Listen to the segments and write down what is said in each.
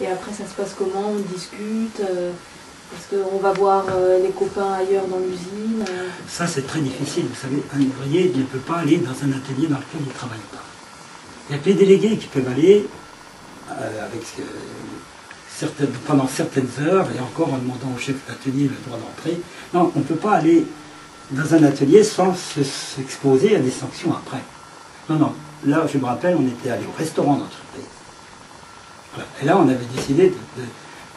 Et après, ça se passe comment? On discute est-ce qu'on va voir les copains ailleurs dans l'usine Ça, c'est très difficile. Vous savez, un ouvrier ne peut pas aller dans un atelier dans lequel il ne travaille pas. Il n'y a que les délégués qui peuvent aller pendant certaines heures, et encore en demandant au chef d'atelier le droit d'entrée. Non, on ne peut pas aller dans un atelier sans s'exposer à des sanctions après. Non, non. Là, je me rappelle, on était allé au restaurant d'entreprise. Voilà. Et là, on avait décidé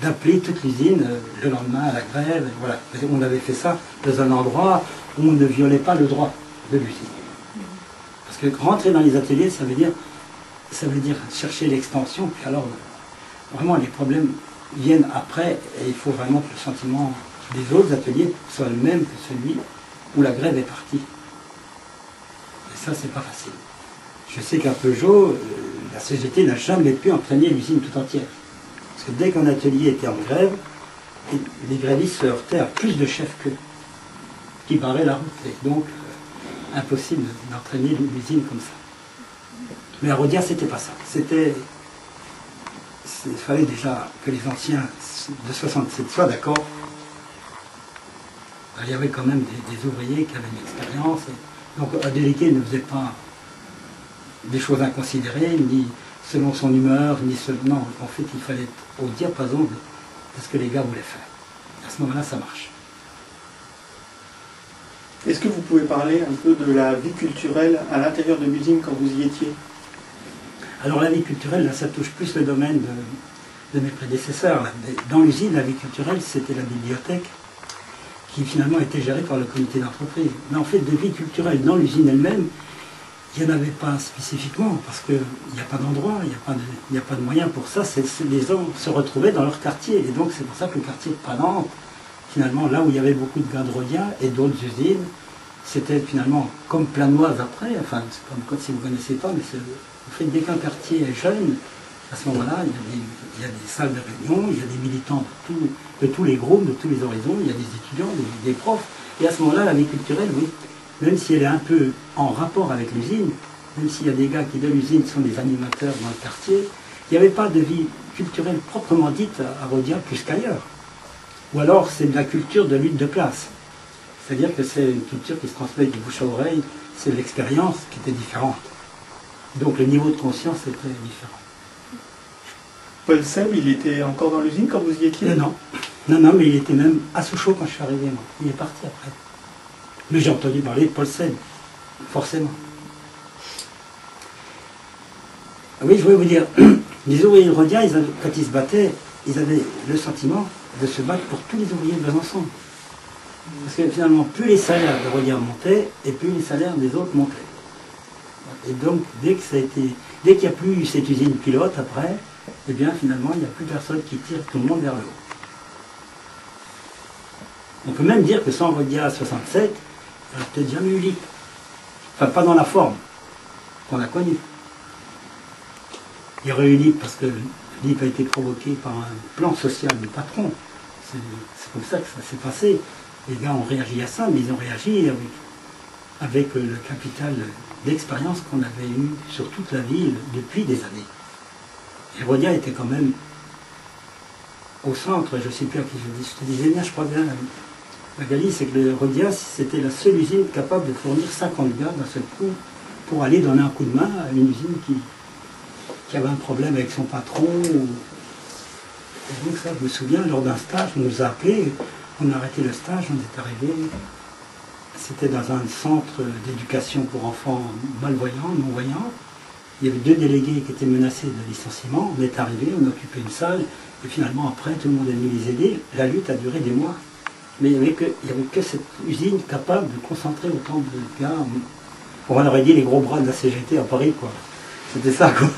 d'appeler toute l'usine le lendemain à la grève. Voilà. On avait fait ça dans un endroit où on ne violait pas le droit de l'usine. Parce que rentrer dans les ateliers, ça veut dire chercher l'extension, puis alors, vraiment, les problèmes viennent après, et il faut vraiment que le sentiment des autres ateliers soit le même que celui où la grève est partie. Et ça, c'est pas facile. Je sais qu'à Peugeot, la CGT n'a jamais pu entraîner l'usine tout entière. Parce que dès qu'un atelier était en grève, les grévistes se heurtaient à plus de chefs qu'eux, qui barraient la route. Et donc, impossible d'entraîner l'usine comme ça. Mais à Rhodia, c'était pas ça. Il fallait déjà que les anciens de 67 soient d'accord. Il y avait quand même des ouvriers qui avaient une expérience. Donc un délégué ne faisait pas des choses inconsidérées, ni selon son humeur, ni selon... Non, en fait, il fallait être au diapason de ce que les gars voulaient faire. À ce moment-là, ça marche. Est-ce que vous pouvez parler un peu de la vie culturelle à l'intérieur de l'usine quand vous y étiez? Alors la vie culturelle, là, ça touche plus le domaine de mes prédécesseurs. Là. Dans l'usine, la vie culturelle, c'était la bibliothèque qui finalement était gérée par le comité d'entreprise. Mais en fait, de vie culturelle dans l'usine elle-même, il n'y en avait pas spécifiquement, parce qu'il n'y a pas d'endroit, il n'y a pas de moyens pour ça. Les gens se retrouvaient dans leur quartier. Et donc c'est pour ça que le quartier de Panante, finalement, là où il y avait beaucoup de gars de Rhodia et d'autres usines, c'était finalement comme Planoise après, enfin, c'est comme si vous ne connaissez pas, mais en fait, dès qu'un quartier est jeune, à ce moment-là, il y a des salles de réunion, il y a des militants de tous les groupes, de tous les horizons, il y a des étudiants, des profs. Et à ce moment-là, la vie culturelle, oui, même si elle est un peu en rapport avec l'usine, même s'il y a des gars qui de l'usine sont des animateurs dans le quartier, il n'y avait pas de vie culturelle proprement dite à Rhodia plus qu'ailleurs. Ou alors c'est de la culture de lutte de classe. C'est-à-dire que c'est une culture qui se transmet du bouche à oreille, c'est de l'expérience qui était différente. Donc le niveau de conscience était différent. Paul Seb, il était encore dans l'usine quand vous y étiez? Non, mais il était même à Sochaux quand je suis arrivé, moi. Il est parti après. Mais j'ai entendu parler de Paul Seb, forcément. Oui, je voulais vous dire, les ouvriers de Rhodia, quand ils se battaient, ils avaient le sentiment de se battre pour tous les ouvriers de Besançon. Parce que finalement, plus les salaires de Rhodia montaient, et plus les salaires des autres montaient. Et donc, dès qu'il n'y a plus cette usine pilote après, eh bien finalement, il n'y a plus personne qui tire tout le monde vers le haut. On peut même dire que sans Rhodia 67, il n'y aurait peut-être jamais eu LIP. Enfin, pas dans la forme qu'on a connue. Il y aurait eu LIP parce que LIP a été provoqué par un plan social du patron. C'est comme ça que ça s'est passé. Les gars ont réagi à ça, mais ils ont réagi avec le capital d'expérience qu'on avait eu sur toute la ville depuis des années. Et Rhodia était quand même au centre, je ne sais plus à qui je te disais bien, je crois bien, Magali, c'est que Rhodia, c'était la seule usine capable de fournir 50 gars d'un seul coup pour aller donner un coup de main à une usine qui avait un problème avec son patron. Et donc ça, je me souviens, lors d'un stage, on nous a appelés, on a arrêté le stage, on est arrivé, c'était dans un centre d'éducation pour enfants malvoyants, non-voyants. Il y avait 2 délégués qui étaient menacés de licenciement. On est arrivé, on a occupé une salle, et finalement après, tout le monde est venu les aider. La lutte a duré des mois. Mais il n'y avait que cette usine capable de concentrer autant de gars. On aurait dit les gros bras de la CGT à Paris, quoi. C'était ça, quoi.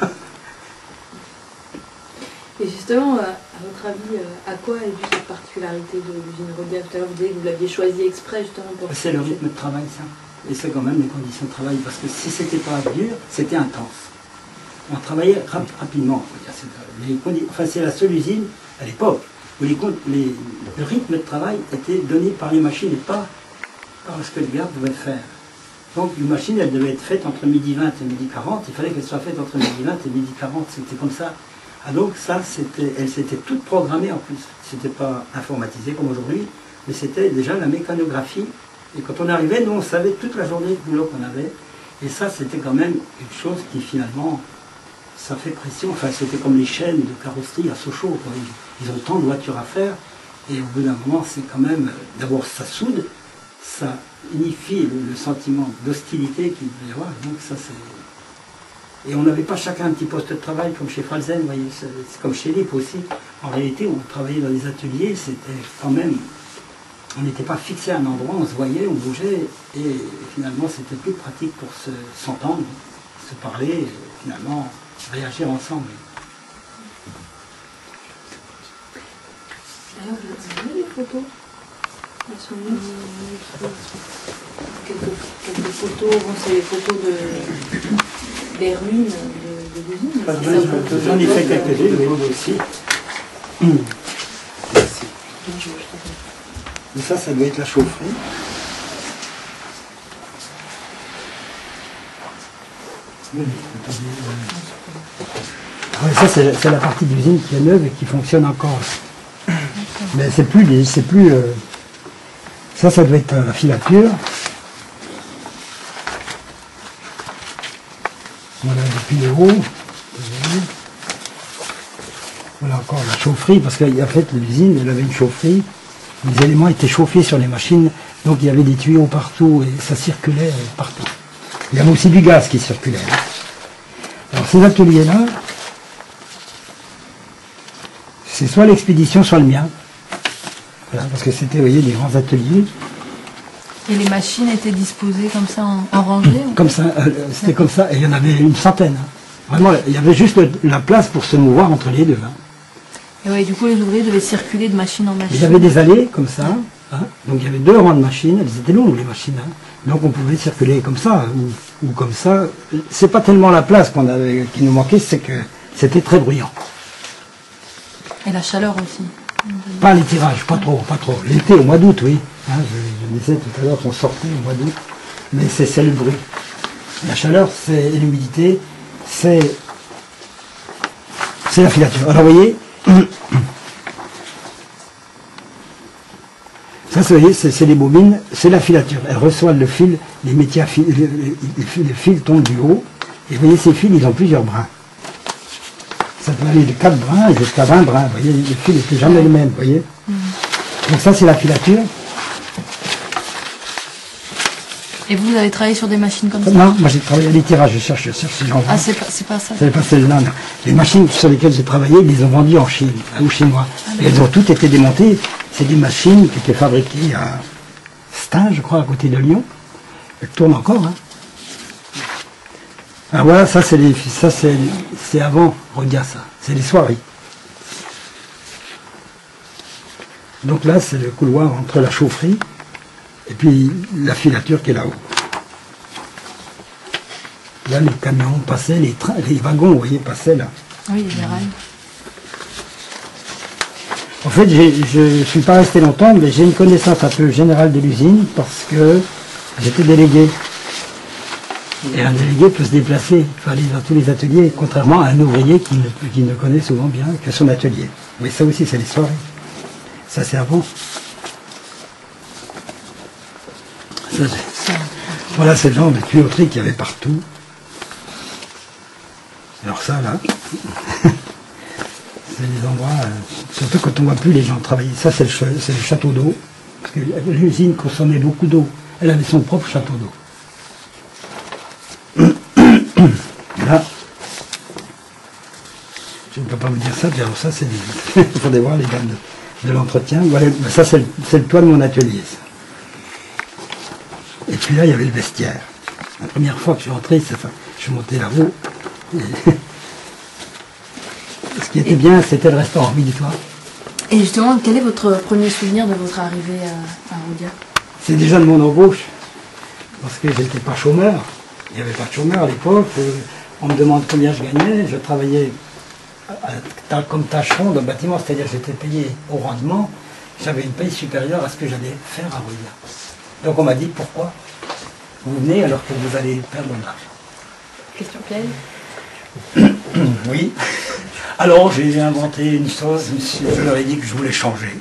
Et justement, à votre avis, à quoi est due cette particularité de l'usine Rhodia? Tout à l'heure, vous disiez que vous l'aviez choisi exprès justement pour... C'est le rythme de travail, ça. Et c'est quand même les conditions de travail. Parce que si c'était pas dur, c'était intense. On travaillait rapidement. Enfin, c'est la seule usine, à l'époque, où le rythme de travail était donné par les machines et pas par ce que les gars pouvaient faire. Donc une machine, elle devait être faite entre 12h20 et 12h40. Il fallait qu'elle soit faite entre 12h20 et 12h40. C'était comme ça. Ah donc ça, elles s'étaient toutes programmées en plus. C'était pas informatisé comme aujourd'hui, mais c'était déjà la mécanographie. Et quand on arrivait, nous on savait toute la journée de boulot qu'on avait. Et ça, c'était quand même une chose qui finalement, ça fait pression. Enfin, c'était comme les chaînes de carrosserie à Sochaux, quoi. Ils ont tant de voitures à faire. Et au bout d'un moment, c'est quand même, d'abord ça soude, ça unifie le sentiment d'hostilité qu'il peut y avoir. Donc ça, c'est... Et on n'avait pas chacun un petit poste de travail comme chez Fralzen, vous voyez, c'est comme chez Lippe aussi. En réalité, on travaillait dans des ateliers, c'était quand même... On n'était pas fixé à un endroit, on se voyait, on bougeait, et finalement c'était plus pratique pour s'entendre, se parler, et finalement réagir ensemble. D'ailleurs, vous avez les photos? Elles sont mises. Quelques photos, bon, c'est les photos des ruines de l'usine. J'en ai fait quelques-unes, mais vous aussi. Et ça doit être la chaufferie. Ouais, ça c'est la partie d'usine qui est neuve et qui fonctionne encore. Mais c'est plus, ça doit être la filature. Voilà depuis le haut. Voilà encore la chaufferie, parce qu'en fait l'usine elle avait une chaufferie. Les éléments étaient chauffés sur les machines, donc il y avait des tuyaux partout et ça circulait partout. Il y avait aussi du gaz qui circulait. Alors ces ateliers-là, c'est soit l'expédition, soit le mien. Voilà, parce que c'était, vous voyez, des grands ateliers. Et les machines étaient disposées comme ça, en rangée? Comme ça, c'était comme ça, et il y en avait une centaine. Vraiment, il y avait juste la place pour se mouvoir entre les deux. Et ouais, du coup, les ouvriers devaient circuler de machine en machine. Il y avait des allées comme ça, donc il y avait 2 rangs de machines, elles étaient longues les machines, donc on pouvait circuler comme ça, ou comme ça. C'est pas tellement la place qui nous manquait, c'est que c'était très bruyant. Et la chaleur aussi. Pas les tirages, pas trop. L'été, au mois d'août, oui. Je disais tout à l'heure qu'on sortait au mois d'août, mais c'est le bruit. La chaleur, c'est l'humidité, c'est la filature. Alors vous voyez, ça, vous voyez, c'est les bobines, c'est la filature. Elle reçoit le fil, les métiers les fils tombent du haut. Et vous voyez, ces fils, ils ont plusieurs brins. Ça peut aller de 4 brins jusqu'à 20 brins. Vous voyez, les fils n'étaient jamais les mêmes, vous voyez. Donc ça, c'est la filature. Et vous avez travaillé sur des machines comme ça? Non, moi j'ai travaillé à l'étirage, je cherche ces gens. Ah, c'est pas ça. C'est pas celle-là, non. Les machines sur lesquelles j'ai travaillé, ils les ont vendues en Chine, aux Chinois. Et elles ont toutes été démontées. C'est des machines qui étaient fabriquées à Stein, je crois, à côté de Lyon. Elles tournent encore. Ah voilà, ça c'est avant, regarde ça. C'est les soirées. Donc là, c'est le couloir entre la chaufferie et puis la filature qui est là-haut. Là, les camions passaient, les wagons, vous voyez, passaient là. Oui, les rails. En fait, je ne suis pas resté longtemps, mais j'ai une connaissance un peu générale de l'usine parce que j'étais délégué. Et un délégué peut se déplacer, il faut aller dans tous les ateliers, contrairement à un ouvrier qui ne connaît souvent bien que son atelier. Mais ça aussi, c'est les soirées. Ça, c'est avant. Voilà, c'est le genre de tuyauterie qu'il y avait partout. Alors ça, là, c'est des endroits, surtout quand on ne voit plus les gens travailler. Ça, c'est le château d'eau, parce que l'usine consommait beaucoup d'eau. Elle avait son propre château d'eau. Là, je ne peux pas vous dire ça, alors ça, c'est il faudrait voir les dames de l'entretien. Voilà, ça, c'est le toit de mon atelier. Ça. Et puis là, il y avait le vestiaire. La première fois que je suis rentré, je suis monté là-haut. Ce qui était bien, c'était le restaurant, oui, dis-toi. Et justement, quel est votre premier souvenir de votre arrivée à Roudia? C'est déjà de mon embauche, parce que je n'étais pas chômeur. Il n'y avait pas de chômeur à l'époque. On me demande combien je gagnais. Je travaillais comme tâcheron dans le bâtiment, c'est-à-dire que j'étais payé au rendement. J'avais une paye supérieure à ce que j'allais faire à Roudia. Donc on m'a dit, pourquoi vous venez alors que vous allez perdre de l'argent? Question piège. Oui. Alors j'ai inventé une chose, je leur ai dit que je voulais changer.